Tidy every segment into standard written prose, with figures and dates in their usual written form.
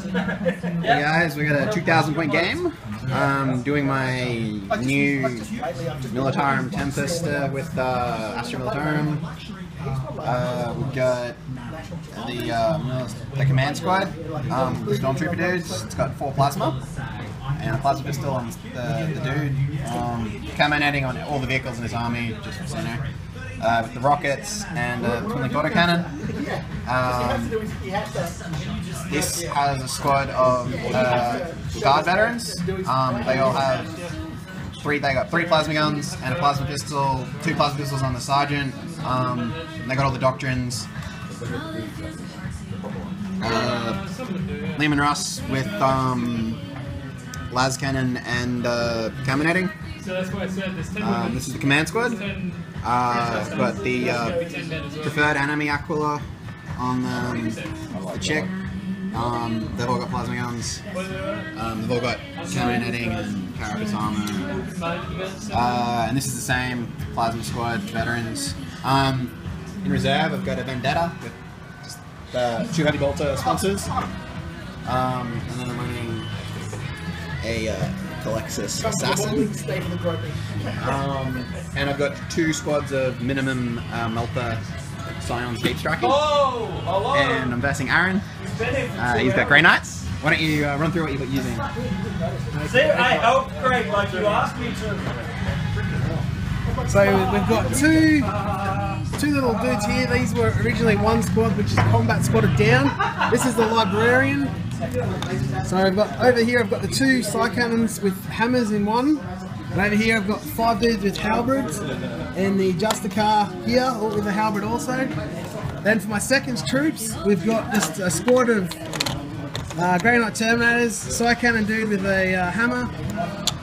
Hey guys, we got a 2,000 point game. Doing my new Militarum Tempest with Astra Militarum. We've got the command squad, the Stormtrooper dudes. It's got 4 plasma and a plasma pistol on the dude. Caminating on all the vehicles in his army, just so you know. With the rockets and twin-linked autocannon. This has a squad of guard veterans. They all have they got 3 plasma guns and a plasma pistol, 2 plasma pistols on the sergeant. They got all the doctrines. Lehman Russ with las cannon and caminating. This is the command squad. Got the preferred enemy Aquila on the chick. They've all got plasma guns. They've all got caminating and carapace armor. And this is the same plasma squad veterans. In reserve, I've got a Vendetta with just 2 heavy bolter sponsors. And then I'm running a Alexis Assassin. And I've got 2 squads of minimum Melta Scions deep striking. And I'm versing Aaron. He's got Grey Knights. Why don't you run through what you're using? See, I helped Greg like you asked me to. So we've got two little dudes here. These were originally one squad, which is combat spotted down. This is the librarian. So I've got over here. I've got the 2 side cannons with hammers in one, and over here I've got 5 dudes with halberds, and the Justicar here with a halberd also. Then for my seconds troops, we've got just a squad of Grey Knight Terminators, side cannon dude with a hammer,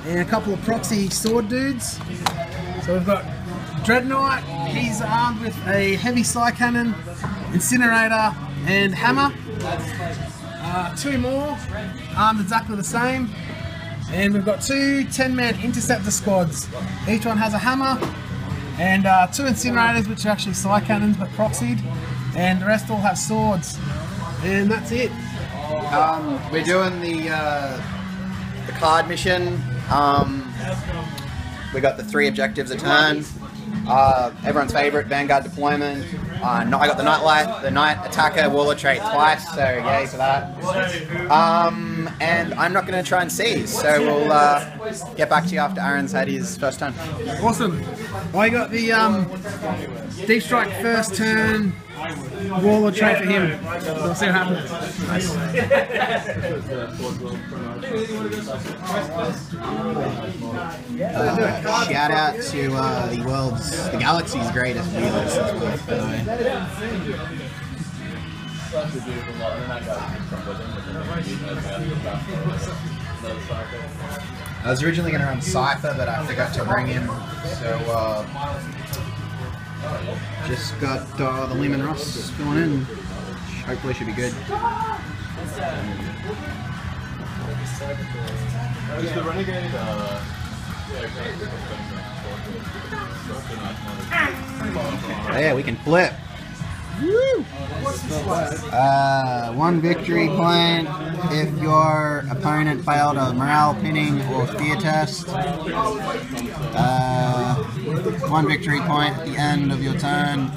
and a couple of proxy sword dudes. So we've got Dreadnought, he's armed with a heavy side cannon, incinerator, and hammer. 2 more, armed exactly the same. And we've got 2 10-man interceptor squads. Each one has a hammer, and 2 incinerators, which are actually side cannons but proxied. And the rest all have swords. And that's it. We're doing the card mission. We got the 3 objectives a turn. Everyone's favourite, Vanguard deployment. I got the Nightlight, the Night Attacker, Warlord trait twice, so yay for that. And I'm not going to try and seize, so we'll get back to you after Aaron's had his first turn. Awesome. I got the Deep Strike first turn, Warlord trait for him. So we'll see what happens. Nice. Shout out to the galaxy's greatest wheelers. I was originally going to run Cypher, but I forgot to bring him, so just got the Lehman Russ going in. Hopefully should be good. Is the Renegade, Oh yeah, we can flip. Woo! 1 victory point if your opponent failed a morale, pinning, or fear test. 1 victory point at the end of your turn.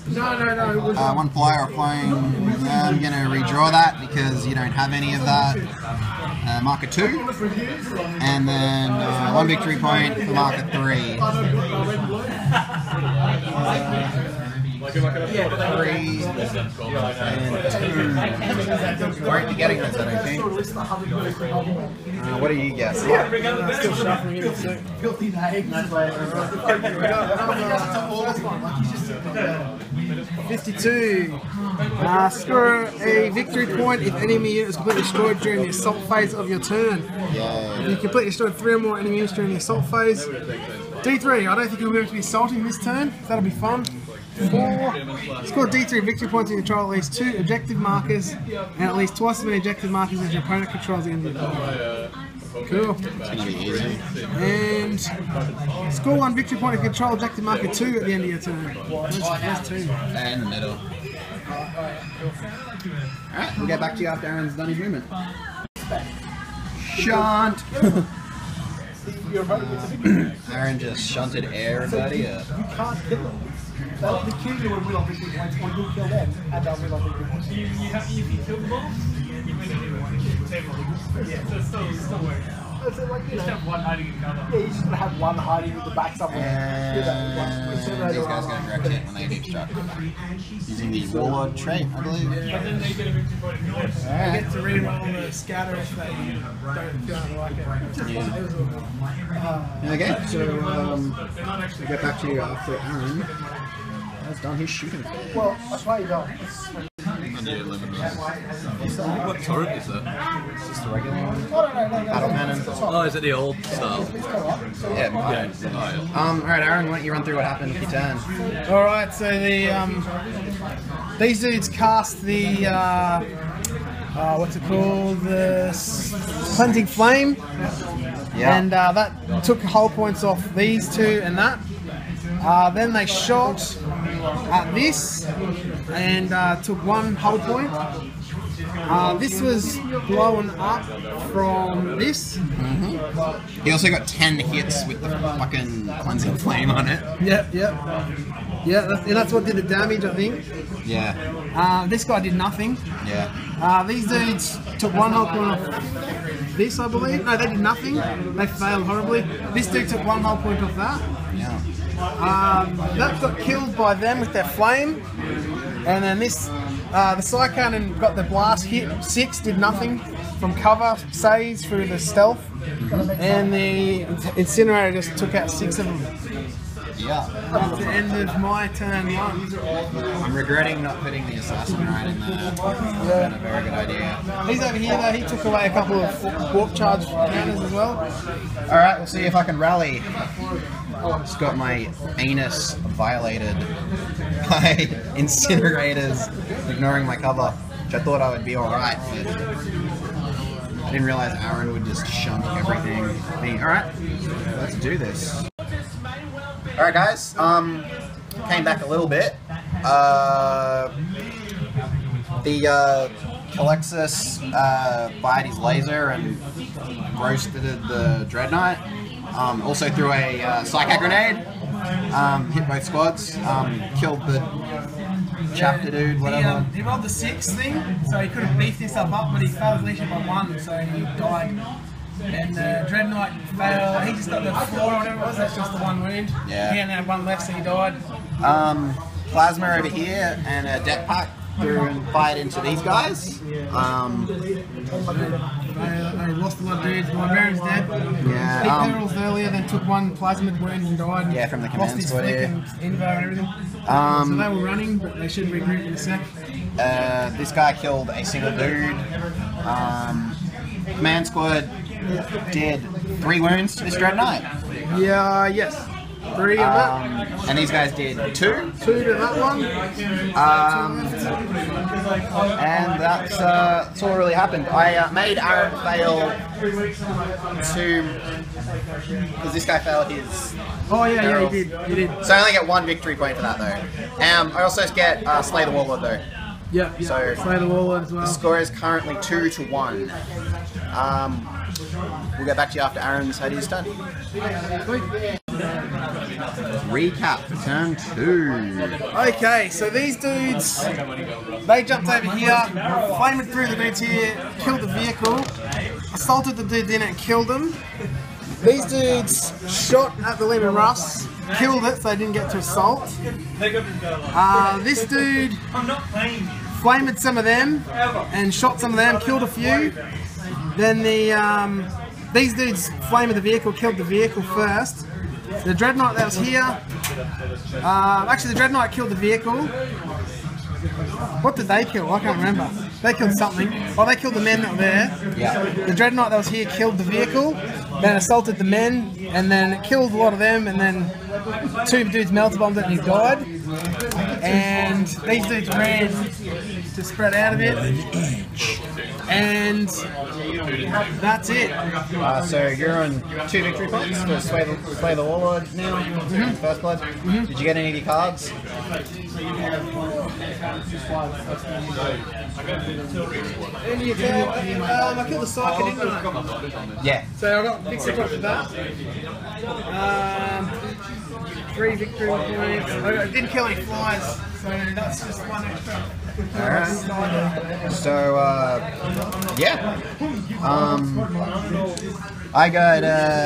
No. 1 flyer or flying. I'm going to redraw that because you don't have any of that. Marker 2. And then 1 victory point for marker 3. 3 and 2. You won't be getting this, I don't think. What do you guess? Still shuffling in. 52. Score a victory point if enemy unit is completely destroyed during the assault phase of your turn. Yeah. If you completely destroyed 3 or more enemy units during the assault phase. D3, I don't think you'll be able to be assaulting this turn. That'll be fun. 4. Score D3 victory points and control at least 2 objective markers and at least twice as many objective markers as your opponent controls at the end of the turn. Cool. It's going to be easy. And score 1 victory point and control objective marker 2 at the end of your turn. Where's 2? In the middle. Alright, we'll get back to you after Aaron's done his movement. Shunt! Aaron just shunted everybody up. You can't kill them. The Q will win on victory points, or you kill them, and they'll win on victory points. You kill the boss, you win every one. Yeah, so it still works. So like, you just have one hiding in cover. Yeah, you just gotta have one hiding in the back somewhere. And these guys go direct hit when they deep struck. Using the Warlord trait, I believe. But then they get a victory point in yours. They get to reroll the scatter if they don't like it. Yeah. Okay, so we'll get back to you after Aaron has done his shooting. Well, that's why you don't. What turret is that? It's just a regular battle cannon. Oh, is it the old style? Yeah. Alright, Aaron, why don't you run through what happened with your turn? Alright, so these dudes cast the what's it called? The Cleansing Flame. Yeah. And that took hull points off these two and that. Then they shot at this and took one hull point. This was blown up from this. He also got 10 hits with the fucking Cleansing Flame on it. Yep. Yeah, that's what did the damage, I think. Yeah. This guy did nothing. Yeah. These dudes took one hull point off this, I believe. No, they did nothing. They failed horribly. This dude took one hull point off that. Yeah. That got killed by them with their flame. And then this, the Psy Cannon got the blast hit, 6, did nothing from cover, saves through the stealth. And the Incinerator just took out 6 of them. Yeah. That's the end of my turn 1. I'm regretting not putting the Assassin right in there. That's been a very good idea. He's over here though, he took away a couple of warp charge counters as well. Alright, we'll see if I can rally. Just got my anus violated by incinerators ignoring my cover, which I thought I would be alright, but I didn't realize Aaron would just shunt everything. Alright, let's do this. Alright guys, came back a little bit. The Calexis fired his laser and roasted the Dreadnought. Also threw a Psychic Grenade, hit both squads, killed the chapter dude, whatever. He rolled the 6 thing, so he could have beefed himself up, but he failed his leadership by 1, so he died. And the Dreadnought failed, he just got the 4 or whatever it was, that's just the 1 wound. Yeah. He only had 1 left, so he died. Plasma over here and a deck pack threw and fired into these guys. I lost a lot of dudes, my Baron's dead. Yeah. He perils earlier, then took 1 plasmid wound and died. Yeah, from the command lost his squad flick here. and invo and everything. So they were running, but they should regroup in a sec. This guy killed a single dude. Command squad did 3 wounds to this Dreadnought. Yeah, yes. 3 of that. And these guys did 2. 2 to that one. And that's all really happened. I made Aaron fail because this guy failed his. Oh yeah, he did. So I only get 1 victory point for that though. I also get Slay the Warlord though. Yeah. So Slay the Warlord as well. The score is currently 2-1. We'll get back to you after Aaron's had his turn. Recap for turn 2. Okay, so these dudes, they jumped over here, flamed through the dudes here, killed the vehicle, assaulted the dude in it and killed him. These dudes shot at the Lehman Russ, killed it so they didn't get to assault. This dude flamed some of them and shot some of them, killed a few. Then these dudes flamed the vehicle, killed the vehicle first. The Dreadnought that was here, actually the Dreadnought killed the vehicle. What did they kill? I can't remember. They killed something. Oh, they killed the men that were there. Yeah. The Dreadnought that was here killed the vehicle, then assaulted the men, and then it killed a lot of them, and then 2 dudes melted bombed it and he died. And these dudes ran to spread out a bit. And that's it. So you're on 2 victory points for Slay the Warlord now, First Blood. Did you get any of your cards? I killed the Psyker, didn't I? Yeah. So I got fixed up for that. 3 victory points. I didn't kill any flies, so that's just 1 extra. Alright. So, yeah. I got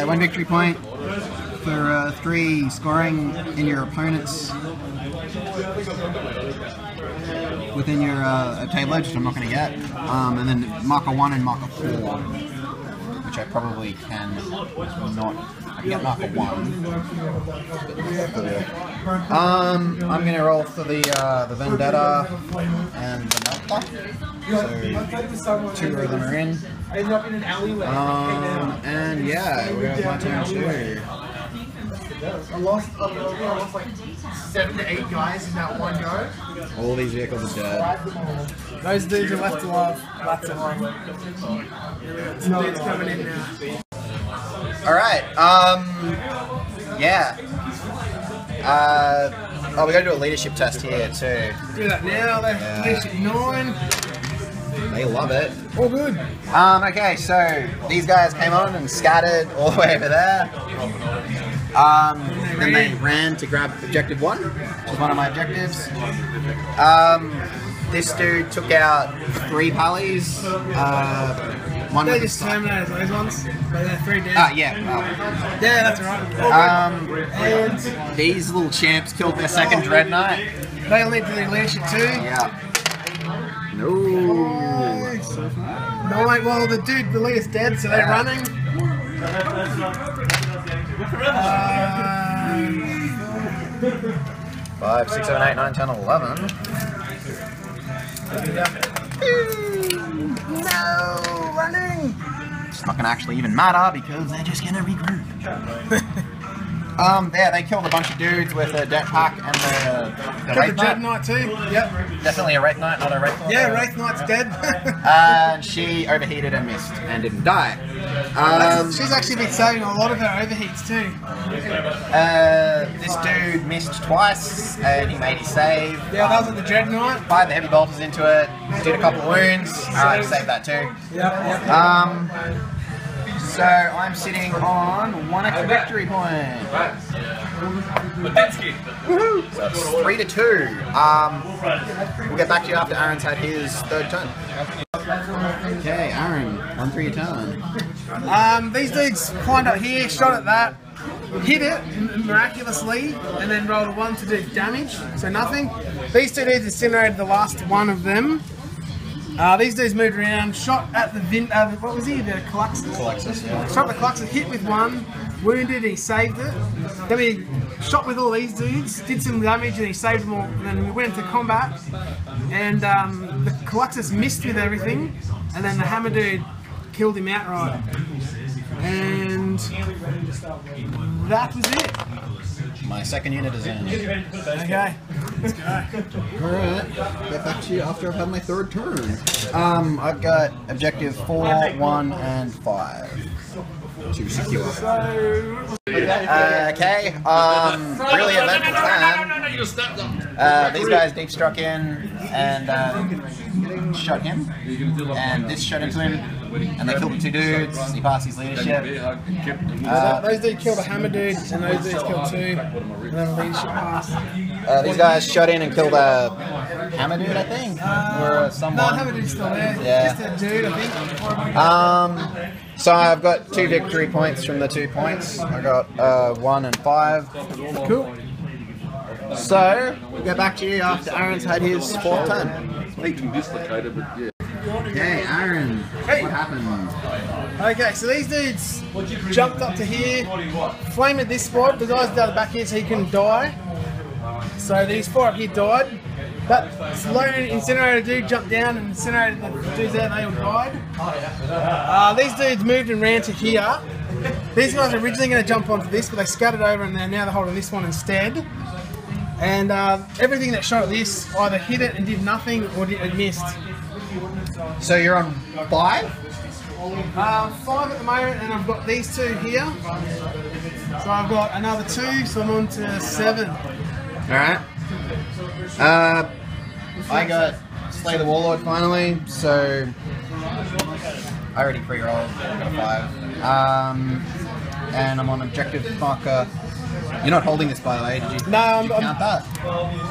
1 victory point for 3 scoring in your opponent's within your table, which I'm not going to get. And then marker 1 and marker 4, which I probably can not. I can get marker 1. I'm going to roll for the Vendetta and the Melta. So 2 of them are in. And yeah, we're going to my turn too. I lost like 7 to 8 guys in that one go. All these vehicles are dead. Those dudes are left alive. That's alive. Some dudes coming in now. Alright, yeah. Oh, we gotta do a leadership test here too. Do that now, they're leadership 9. They love it. All good. Okay, so these guys came on and scattered all the way over there. Then they ran to grab objective 1, which is one of my objectives. This dude took out 3 pallies. They just terminated those ones. But they're 3 dead. Yeah. Yeah, that's right. And these little champs killed their 2nd Dread Knight. They all need to do leadership too. Yeah. No. No, like, well, the leader's dead, so they're running. 5, 6, 7, 8, 9, 10, 11. No, running. It's not gonna actually even matter because they're just gonna regroup. Yeah, they killed a bunch of dudes with a deck pack and the Wraith Dread Knight too. Yep. Definitely a Wraith Knight, not a Wraith Knight. Yeah, Wraith Knight's dead. She overheated and missed and didn't die. She's actually been saving a lot of her overheats too. This dude missed twice and he made his save. Yeah, that was at the Dread Knight. Fired the heavy bolters into it, did a couple of wounds. He saved that too. Yep. So I'm sitting on 1 extra victory point. Woohoo! So it's 3 to 2. We'll get back to you after Aaron's had his 3rd turn. Okay, Aaron, run through your turn. These dudes climbed up here, shot at that, hit it miraculously, and then rolled a 1 to do damage, so nothing. These 2 dudes incinerated the last one of them. These dudes moved around, shot at the what was he? The Caluxus? Yeah. Shot the Caluxus, hit with 1, wounded, he saved it. Then we shot with all these dudes, did some damage, and he saved them all. And then we went into combat, and the Caluxus missed with everything, and then the Hammer dude killed him outright. And that was it. My 2nd unit is in. Okay, let's go. Alright, get back to you after I've had my 3rd turn. I've got objective 4, 1, and 5 to secure. Okay, really eventful time. These guys deep struck in and shot him, and this shot into him, and they killed the 2 dudes. He passed his leadership. Those dudes killed a Hammer dude, and those dudes killed 2, and then leadership passed. These guys shot in and killed a Hammer dude, I think, or someone. No, Hammer dude's still there. Yeah. Just a dude, I think. So I've got 2 victory points from the 2 points. I got 1 and 5. Cool. So we'll get back to you after Aaron's had his 4th turn. Okay, Aaron, what happened? Okay, so these dudes jumped up to here, flamed at this spot. The guy's down the back here so he couldn't die. So these 4 up here died. That lone incinerator dude jumped down and incinerated the dudes there, they all died. These dudes moved and ran to here. These guys were originally going to jump onto this, but they scattered over and now they're holding this one instead. And everything that shot at this either hit it and did nothing or it missed. So you're on 5? 5 at the moment, and I've got these 2 here. So I've got another 2, so I'm on to 7. Alright. I got Slay the Warlord finally, so I already pre-rolled, I got a 5. And I'm on objective marker. You're not holding this, by the way, did you? No, I'm count that?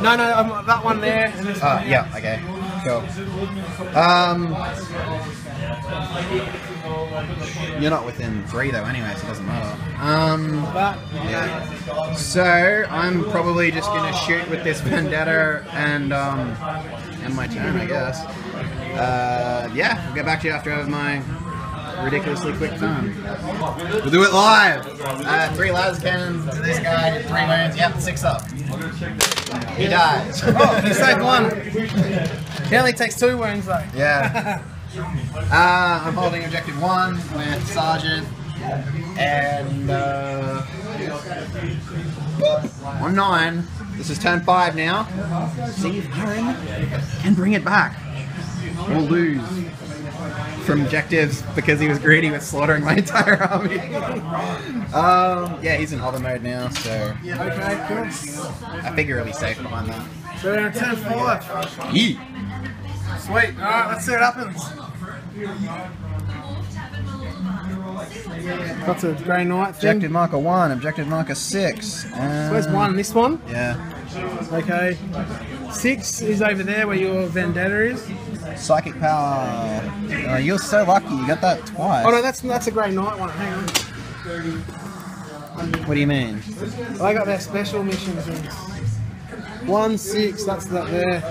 No, I'm that one there. And this one here. Yeah, okay, cool. You're not within 3 though, anyway, so it doesn't matter. Yeah. So I'm probably just gonna shoot with this vendetta and my turn, I guess. Yeah, we'll get back to you after I have my ridiculously quick turn. We'll do it live. 3 las cannons to this guy, 3 wounds. Yep, 6 up. He dies. Oh, he saved 1. He only takes 2 wounds though. Yeah. I'm holding objective 1 with Sergeant and on 9. This is turn 5 now. See if Aaron can bring it back or lose from objectives because he was greedy with slaughtering my entire army. Yeah, he's in hover mode now, so Okay, cool. I figure he'll be safe behind that. So we're on turn 5. Yeet. Sweet. Alright, let's see what happens. That's a grey knight thing. Objective marker 1, objective marker 6. Where's 1? This one? Yeah. Okay. 6 is over there where your vendetta is. Psychic power. Oh, you're so lucky, you got that twice. Oh no, that's a grey knight one. Hang on. What do you mean? I got their special mission things. 1, 6, that's that there.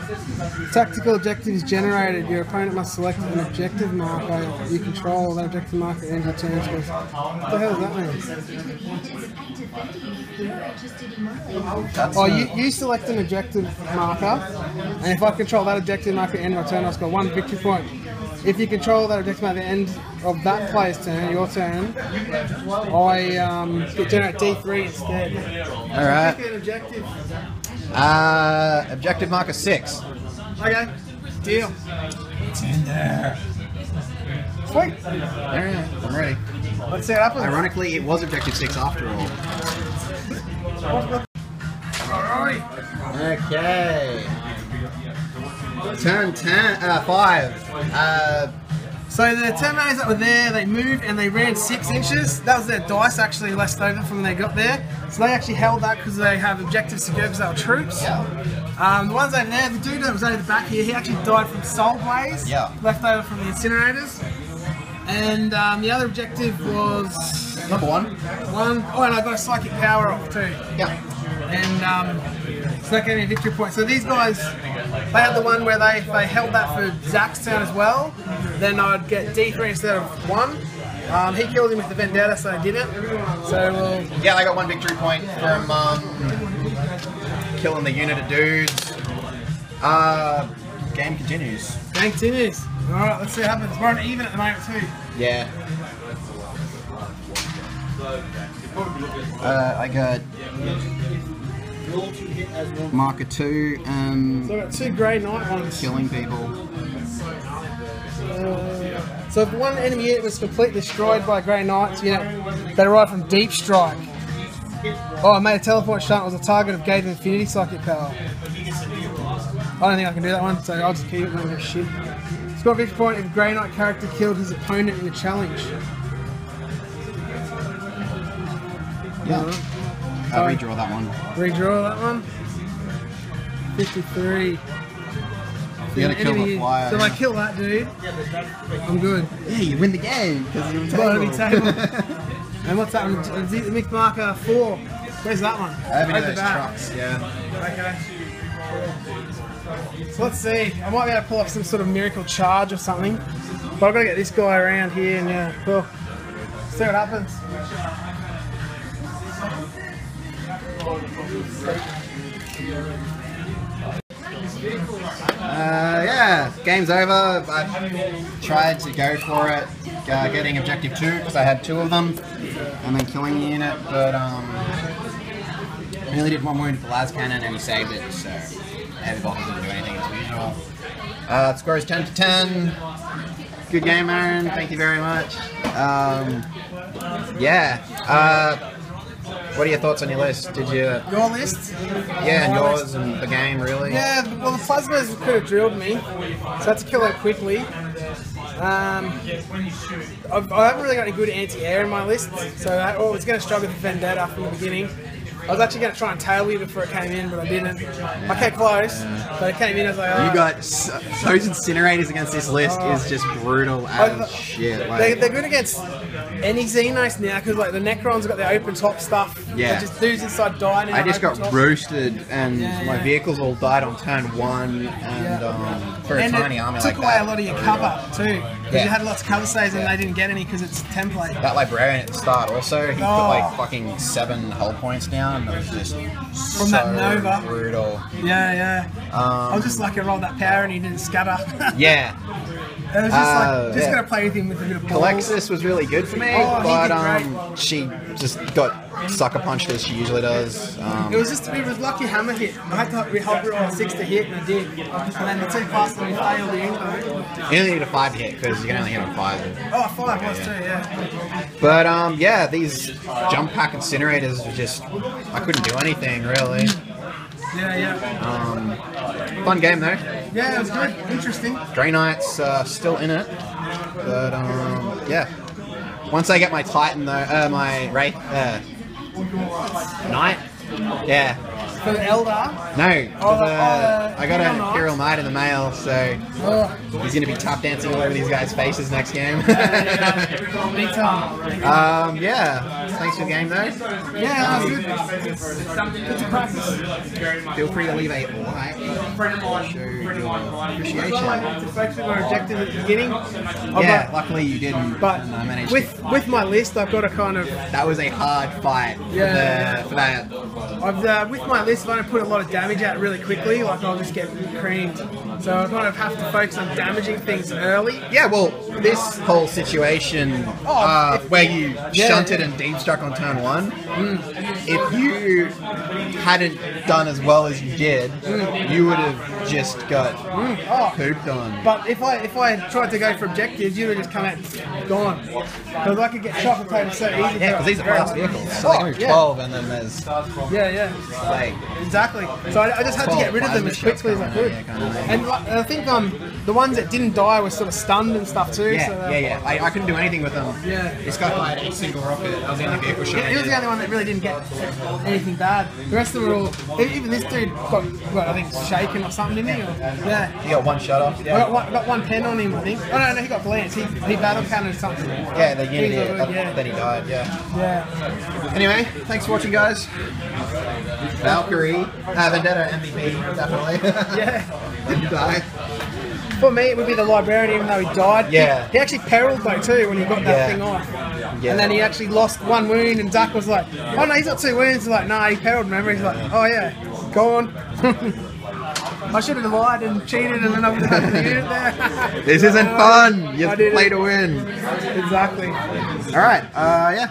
Tactical objectives generated. Your opponent must select an objective marker you control. That objective marker ends your turn. What the hell does that mean? You select an objective marker, and if I control that objective marker at the end of my turn, I score 1 victory point. If you control that objective marker at the end of that player's turn, your turn, I generate D3 instead. Alright. Pick an objective. Objective marker 6. Okay, deal. It's in there. Sweet. Alright, I'm ready. Let's see what happens. Ironically, it was objective 6 after all. Alright. Okay. Turn 5. So the Terminators that were there, they moved and they ran 6 inches. That was their dice actually left over from when they got there. So they actually held that because they have objectives to go because they were troops. Yeah. The ones over there, the dude that was over the back here, he actually died from soul blaze. Yeah. Left over from the incinerators. And the other objective was Number 1. Oh, and I got a psychic power off too. Yeah. And so that gave me a victory point. So these guys, they had the one where they held that for Zach's turn as well. Then I'd get D3 instead of 1. He killed him with the vendetta, so I didn't. So yeah, I got 1 victory point from killing the unit of dudes. Game continues. Game continues. Alright, let's see what happens. We're on even at the moment too. Yeah. I got marker 2 and So I've got 2 grey knight ones. killing people. So if one enemy unit was completely destroyed by a grey knights unit, they arrived from deep strike. Oh, I made a teleport shot. Was a target of gated infinity psychic power. I don't think I can do that one, so I'll just keep it with shit. Score a victory point if a grey knight character killed his opponent in a challenge. Yeah. I'll redraw that one. Redraw that one. 53. You gotta kill the flyer. So if I kill that dude, I'm good. Yeah, you win the game because you're Bottom table. And what's that one? Mix marker 4. Where's that one? I have any of Over those that. trucks, yeah. Okay. So let's see. I might be able to pull off some sort of miracle charge or something. But I've got to get this guy around here and yeah, cool. See what happens. Yeah, game's over. I tried to go for it, getting objective 2 because I had 2 of them, and then killing the unit, but He only did 1 wound with the las cannon and he saved it, so heavy bolt doesn't do anything as usual. Score is 10 to 10. Good game, Aaron. Thank you very much. Yeah. What are your thoughts on your list? Did you... Your list? Yeah, and yours and the game, really? Yeah, well, the plasmas could have drilled me, so I had to kill it quickly. I haven't really got any good anti-air in my list, so I was going to struggle with Vendetta from the beginning. I was actually going to try and tail weave before it came in, but I didn't. I came close, but it came in as like, you got those incinerators against this list is just brutal as shit. Like, they're good against any Xenos now because like the Necrons got their open top stuff. Yeah. Just dudes inside dying. I just got roasted, and my vehicles all died on turn 1, and for a tiny army like that. Took away a lot of your cover too. Because you had lots of cover saves and they didn't get any because it's template. That librarian at the start also, he put like fucking 7 hull points down. It was just from that Nova. Brutal. Yeah. I was just lucky I rolled that power and he didn't scatter. Yeah. It was just gonna play with him with a bit of balls. Alexis was really good for me, but she just got sucker punched as she usually does. It was lucky hammer hit. I had to roll 6 to hit and I did. And then the 2 passes and we failed the England. You only need a 5 to hit because you can only hit on 5. Oh, 5 was too, yeah. But yeah, these jump pack incinerators are just, I couldn't do anything really. Yeah. Fun game though. Yeah, it was good. Interesting. Grey Knight's still in it, but yeah. Once I get my Titan though, my Wraith Knight, yeah. For the Eldar? No, I got an Imperial Knight in the mail, so he's going to be tap dancing all over these guys' faces next game. Big time. Yeah, thanks for the game though. Yeah, that was good. Good to practice. Feel free to leave a like, show your appreciation. Folks were rejected at the beginning. Yeah, luckily you didn't. But I managed with my list, I've got a kind of... That was a hard fight for that. With my list, if I don't put a lot of damage out really quickly, like I'll just get creamed. So I kind of have to focus on damaging things early. Yeah, well, this whole situation where you shunted and deep struck on turn 1, if you hadn't done as well as you did, you would have just got pooped on. But if I had tried to go for objectives, you would have just come out gone. Because I could get shot and taken so easy. Yeah, because these are fast vehicles. So they move 12 and then there's... Yeah. Like, exactly. So I just had to get rid of them as quickly as I could. And I think the ones that didn't die were sort of stunned and stuff too. Yeah. I couldn't do anything with them. Yeah. This guy fired a single rocket. I was the only vehicle shot. He was the only one that really didn't get anything bad. The rest of them were all... Even this dude got, I think, shaken or something, didn't he? Yeah. He got 1 shot off. Yeah. I got 1 pen on him, I think. Oh, no, he got glanced. He battle counted something. Yeah, the unity. Then he died, yeah. Anyway, thanks for watching, guys. Valkyrie. Vendetta MVP, definitely. Yeah. Didn't die. For me, it would be the librarian, even though he died. Yeah. He actually perilled though too when he got that thing off. Yeah. And then he actually lost 1 wound, and Duck was like, "Oh no, he's got 2 wounds." He's like, "Nah, he perilled." Remember? He's like, "Oh yeah, go on." I should have lied and cheated, and then I would have had the unit there. This isn't fun. You have to play to win. Exactly. All right. Yeah.